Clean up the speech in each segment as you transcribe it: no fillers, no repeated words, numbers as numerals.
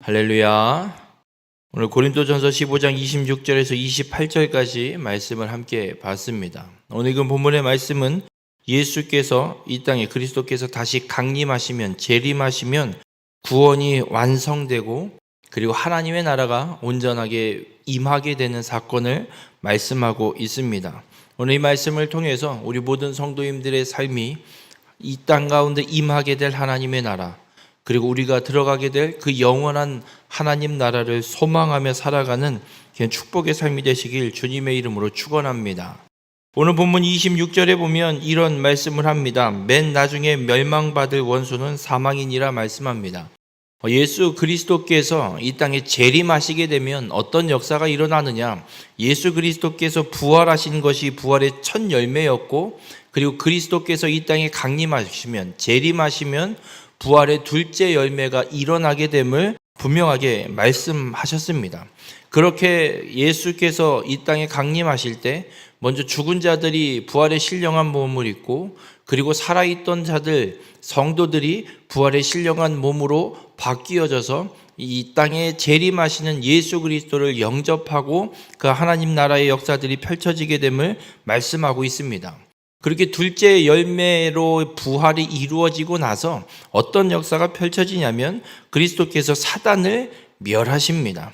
할렐루야. 오늘 고린도전서 15장 26절에서 28절까지 말씀을 함께 봤습니다. 오늘 읽은 본문의 말씀은 예수께서 이 땅에 그리스도께서 다시 강림하시면 재림하시면 구원이 완성되고 그리고 하나님의 나라가 온전하게 임하게 되는 사건을 말씀하고 있습니다. 오늘 이 말씀을 통해서 우리 모든 성도님들의 삶이 이 땅 가운데 임하게 될 하나님의 나라, 그리고 우리가 들어가게 될 그 영원한 하나님 나라를 소망하며 살아가는 축복의 삶이 되시길 주님의 이름으로 축원합니다. 오늘 본문 26절에 보면 이런 말씀을 합니다. 맨 나중에 멸망받을 원수는 사망이니라 말씀합니다. 예수 그리스도께서 이 땅에 재림하시게 되면 어떤 역사가 일어나느냐? 예수 그리스도께서 부활하신 것이 부활의 첫 열매였고, 그리고 그리스도께서 이 땅에 강림하시면, 재림하시면 부활의 둘째 열매가 일어나게 됨을 분명하게 말씀하셨습니다. 그렇게 예수께서 이 땅에 강림하실 때 먼저 죽은 자들이 부활의 신령한 몸을 입고, 그리고 살아있던 자들, 성도들이 부활의 신령한 몸으로 바뀌어져서 이 땅에 재림하시는 예수 그리스도를 영접하고 그 하나님 나라의 역사들이 펼쳐지게 됨을 말씀하고 있습니다. 그렇게 둘째 열매로 부활이 이루어지고 나서 어떤 역사가 펼쳐지냐면 그리스도께서 사단을 멸하십니다.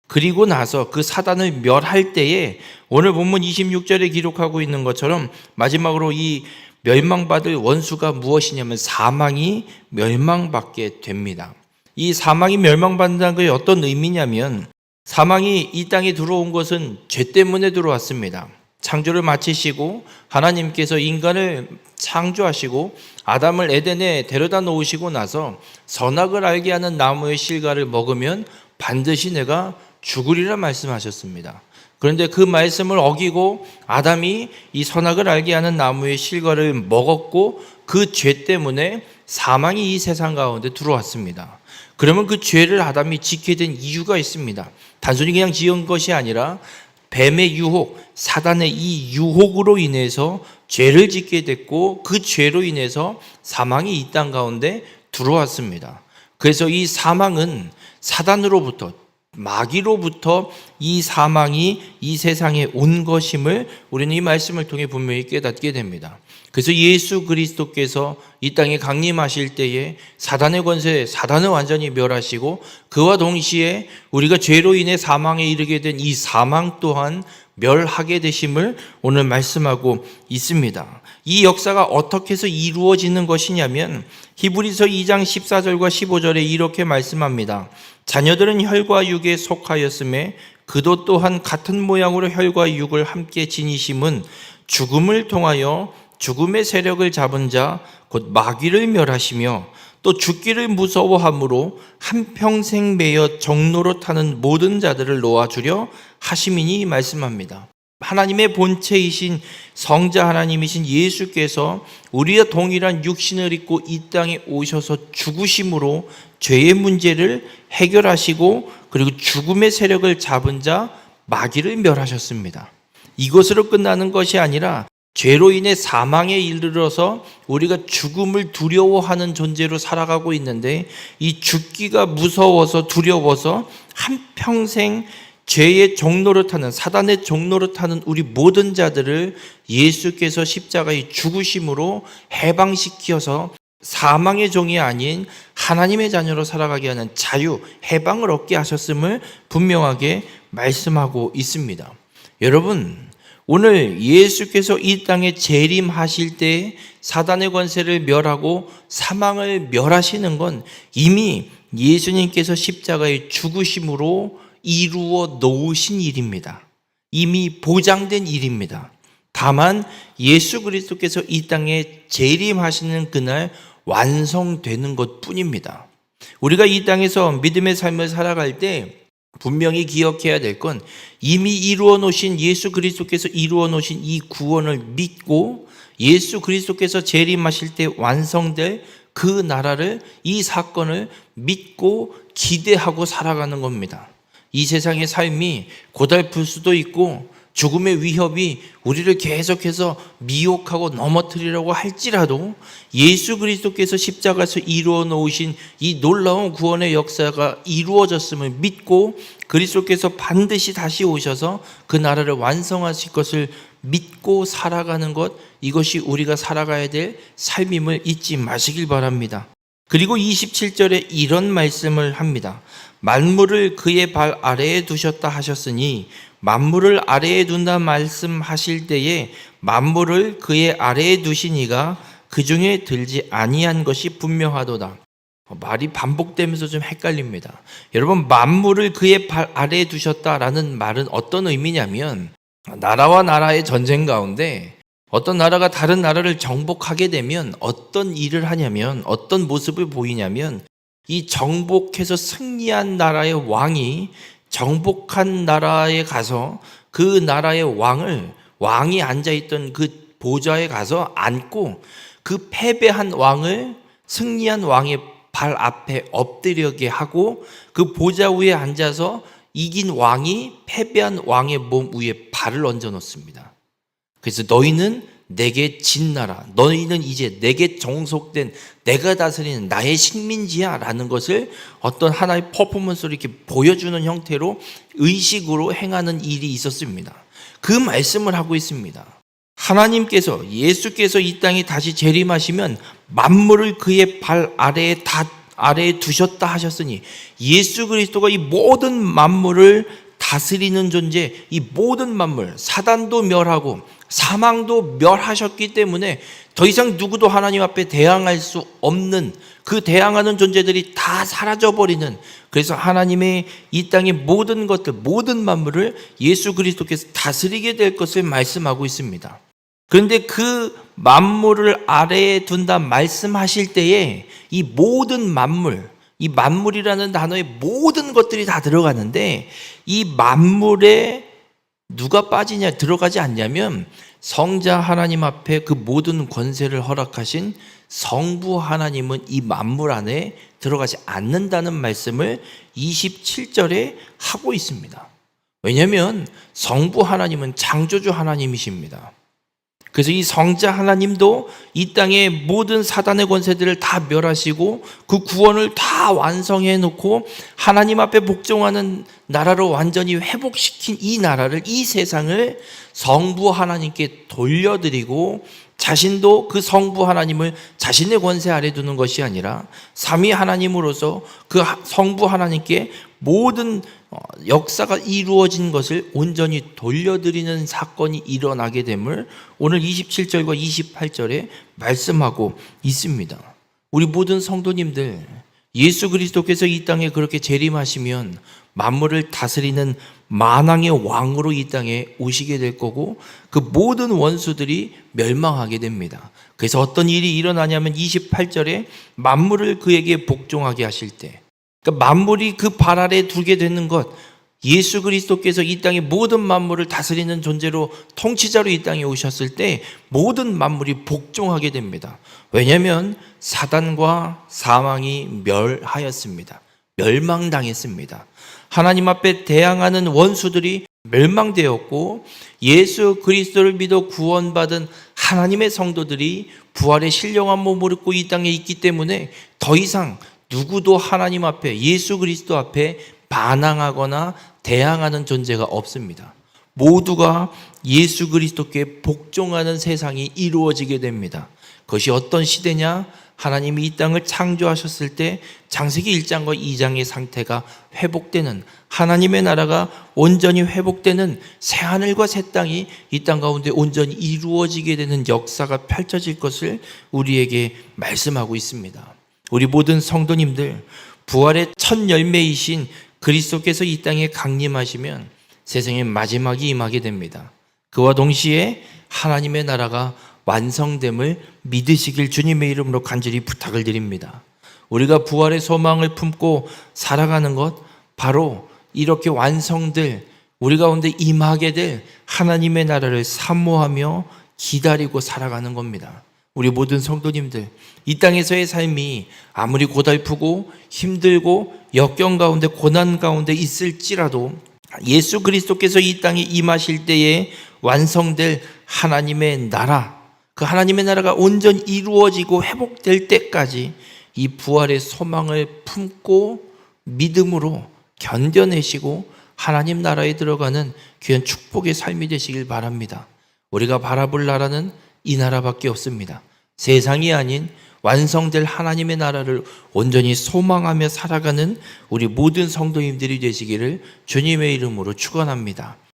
그리고 나서 그 사단을 멸할 때에 오늘 본문 26절에 기록하고 있는 것처럼 마지막으로 이 멸망받을 원수가 무엇이냐면 사망이 멸망받게 됩니다. 이 사망이 멸망받는다는 것이 어떤 의미냐면 사망이 이 땅에 들어온 것은 죄 때문에 들어왔습니다. 창조를 마치시고 하나님께서 인간을 창조하시고 아담을 에덴에 데려다 놓으시고 나서 선악을 알게 하는 나무의 실과를 먹으면 반드시 내가 죽으리라 말씀하셨습니다. 그런데 그 말씀을 어기고 아담이 이 선악을 알게 하는 나무의 실과를 먹었고 그 죄 때문에 사망이 이 세상 가운데 들어왔습니다. 그러면 그 죄를 아담이 짓게 된 이유가 있습니다. 단순히 그냥 지은 것이 아니라 뱀의 유혹, 사단의 이 유혹으로 인해서 죄를 짓게 됐고 그 죄로 인해서 사망이 이 땅 가운데 들어왔습니다. 그래서 이 사망은 사단으로부터, 마귀로부터 이 사망이 이 세상에 온 것임을 우리는 이 말씀을 통해 분명히 깨닫게 됩니다. 그래서 예수 그리스도께서 이 땅에 강림하실 때에 사단의 권세, 사단을 완전히 멸하시고 그와 동시에 우리가 죄로 인해 사망에 이르게 된 이 사망 또한 멸하게 되심을 오늘 말씀하고 있습니다. 이 역사가 어떻게 해서 이루어지는 것이냐면 히브리서 2장 14절과 15절에 이렇게 말씀합니다. 자녀들은 혈과 육에 속하였음에 그도 또한 같은 모양으로 혈과 육을 함께 지니심은 죽음을 통하여 죽음의 세력을 잡은 자 곧 마귀를 멸하시며 또 죽기를 무서워함으로 한평생 매여 종노릇하는 모든 자들을 놓아주려 하심이니 말씀합니다. 하나님의 본체이신 성자 하나님이신 예수께서 우리와 동일한 육신을 입고 이 땅에 오셔서 죽으심으로 죄의 문제를 해결하시고 그리고 죽음의 세력을 잡은 자 마귀를 멸하셨습니다. 이것으로 끝나는 것이 아니라 죄로 인해 사망에 이르러서 우리가 죽음을 두려워하는 존재로 살아가고 있는데 이 죽기가 무서워서 두려워서 한평생 죄의 종노릇하는 사단의 종노릇하는 우리 모든 자들을 예수께서 십자가의 죽으심으로 해방시켜서 사망의 종이 아닌 하나님의 자녀로 살아가게 하는 자유, 해방을 얻게 하셨음을 분명하게 말씀하고 있습니다. 여러분, 오늘 예수께서 이 땅에 재림하실 때 사단의 권세를 멸하고 사망을 멸하시는 건 이미 예수님께서 십자가의 죽으심으로 이루어 놓으신 일입니다. 이미 보장된 일입니다. 다만 예수 그리스도께서 이 땅에 재림하시는 그날 완성되는 것뿐입니다. 우리가 이 땅에서 믿음의 삶을 살아갈 때 분명히 기억해야 될 건 이미 이루어 놓으신 예수 그리스도께서 이루어 놓으신 이 구원을 믿고 예수 그리스도께서 재림하실 때 완성될 그 나라를, 이 사건을 믿고 기대하고 살아가는 겁니다. 이 세상의 삶이 고달플 수도 있고 죽음의 위협이 우리를 계속해서 미혹하고 넘어뜨리려고 할지라도 예수 그리스도께서 십자가에서 이루어 놓으신 이 놀라운 구원의 역사가 이루어졌음을 믿고 그리스도께서 반드시 다시 오셔서 그 나라를 완성하실 것을 믿고 살아가는 것, 이것이 우리가 살아가야 될 삶임을 잊지 마시길 바랍니다. 그리고 27절에 이런 말씀을 합니다. 만물을 그의 발 아래에 두셨다 하셨으니, 만물을 아래에 둔다 말씀하실 때에 만물을 그의 아래에 두신 이가 그 중에 들지 아니한 것이 분명하도다. 말이 반복되면서 좀 헷갈립니다. 여러분, 만물을 그의 발 아래에 두셨다라는 말은 어떤 의미냐면, 나라와 나라의 전쟁 가운데 어떤 나라가 다른 나라를 정복하게 되면 어떤 일을 하냐면, 어떤 모습을 보이냐면, 이 정복해서 승리한 나라의 왕이 정복한 나라에 가서 그 나라의 왕이 앉아있던 그 보좌에 가서 앉고 그 패배한 왕을 승리한 왕의 발 앞에 엎드리게 하고 그 보좌 위에 앉아서 이긴 왕이 패배한 왕의 몸 위에 발을 얹어 놓습니다. 그래서 너희는 내게 진 나라, 너희는 이제 내게 종속된, 내가 다스리는 나의 식민지야 라는 것을 어떤 하나의 퍼포먼스로 이렇게 보여주는 형태로 의식으로 행하는 일이 있었습니다. 그 말씀을 하고 있습니다. 하나님께서, 예수께서 이 땅에 다시 재림하시면 만물을 그의 발 아래에 두셨다 하셨으니, 예수 그리스도가 이 모든 만물을 다스리는 존재, 이 모든 만물, 사단도 멸하고 사망도 멸하셨기 때문에 더 이상 누구도 하나님 앞에 대항할 수 없는, 그 대항하는 존재들이 다 사라져버리는, 그래서 하나님의 이 땅의 모든 것들, 모든 만물을 예수 그리스도께서 다스리게 될 것을 말씀하고 있습니다. 그런데 그 만물을 아래에 둔다 말씀하실 때에 이 모든 만물, 이 만물이라는 단어에 모든 것들이 다 들어가는데, 이 만물에 누가 들어가지 않냐면 성자 하나님 앞에 그 모든 권세를 허락하신 성부 하나님은 이 만물 안에 들어가지 않는다는 말씀을 27절에 하고 있습니다. 왜냐하면 성부 하나님은 창조주 하나님이십니다. 그래서 이 성자 하나님도 이 땅의 모든 사단의 권세들을 다 멸하시고 그 구원을 다 완성해 놓고 하나님 앞에 복종하는 나라로 완전히 회복시킨 이 나라를, 이 세상을 성부 하나님께 돌려드리고, 자신도 그 성부 하나님을 자신의 권세 아래 두는 것이 아니라 삼위 하나님으로서 그 성부 하나님께 모든 역사가 이루어진 것을 온전히 돌려드리는 사건이 일어나게 됨을 오늘 27절과 28절에 말씀하고 있습니다. 우리 모든 성도님들, 예수 그리스도께서 이 땅에 그렇게 재림하시면 만물을 다스리는 만왕의 왕으로 이 땅에 오시게 될 거고, 그 모든 원수들이 멸망하게 됩니다. 그래서 어떤 일이 일어나냐면 28절에 만물을 그에게 복종하게 하실 때, 그러니까 만물이 그 발 아래에 두게 되는 것, 예수 그리스도께서 이 땅의 모든 만물을 다스리는 존재로, 통치자로 이 땅에 오셨을 때 모든 만물이 복종하게 됩니다. 왜냐하면 사단과 사망이 멸하였습니다. 멸망당했습니다. 하나님 앞에 대항하는 원수들이 멸망되었고, 예수 그리스도를 믿어 구원받은 하나님의 성도들이 부활의 신령한 몸을 입고 이 땅에 있기 때문에 더 이상 누구도 하나님 앞에, 예수 그리스도 앞에 반항하거나 대항하는 존재가 없습니다. 모두가 예수 그리스도께 복종하는 세상이 이루어지게 됩니다. 그것이 어떤 시대냐? 하나님이 이 땅을 창조하셨을 때 창세기 1장과 2장의 상태가 회복되는, 하나님의 나라가 온전히 회복되는 새하늘과 새 땅이 이 땅 가운데 온전히 이루어지게 되는 역사가 펼쳐질 것을 우리에게 말씀하고 있습니다. 우리 모든 성도님들, 부활의 첫 열매이신 그리스도께서 이 땅에 강림하시면 세상의 마지막이 임하게 됩니다. 그와 동시에 하나님의 나라가 완성됨을 믿으시길 주님의 이름으로 간절히 부탁을 드립니다. 우리가 부활의 소망을 품고 살아가는 것, 바로 이렇게 완성될, 우리 가운데 임하게 될 하나님의 나라를 사모하며 기다리고 살아가는 겁니다. 우리 모든 성도님들, 이 땅에서의 삶이 아무리 고달프고 힘들고 역경 가운데, 고난 가운데 있을지라도 예수 그리스도께서 이 땅에 임하실 때에 완성될 하나님의 나라, 그 하나님의 나라가 온전히 이루어지고 회복될 때까지 이 부활의 소망을 품고 믿음으로 견뎌내시고 하나님 나라에 들어가는 귀한 축복의 삶이 되시길 바랍니다. 우리가 바라볼 나라는 이 나라밖에 없습니다. 세상이 아닌 완성될 하나님의 나라를 온전히 소망하며 살아가는 우리 모든 성도님들이 되시기를 주님의 이름으로 축원합니다.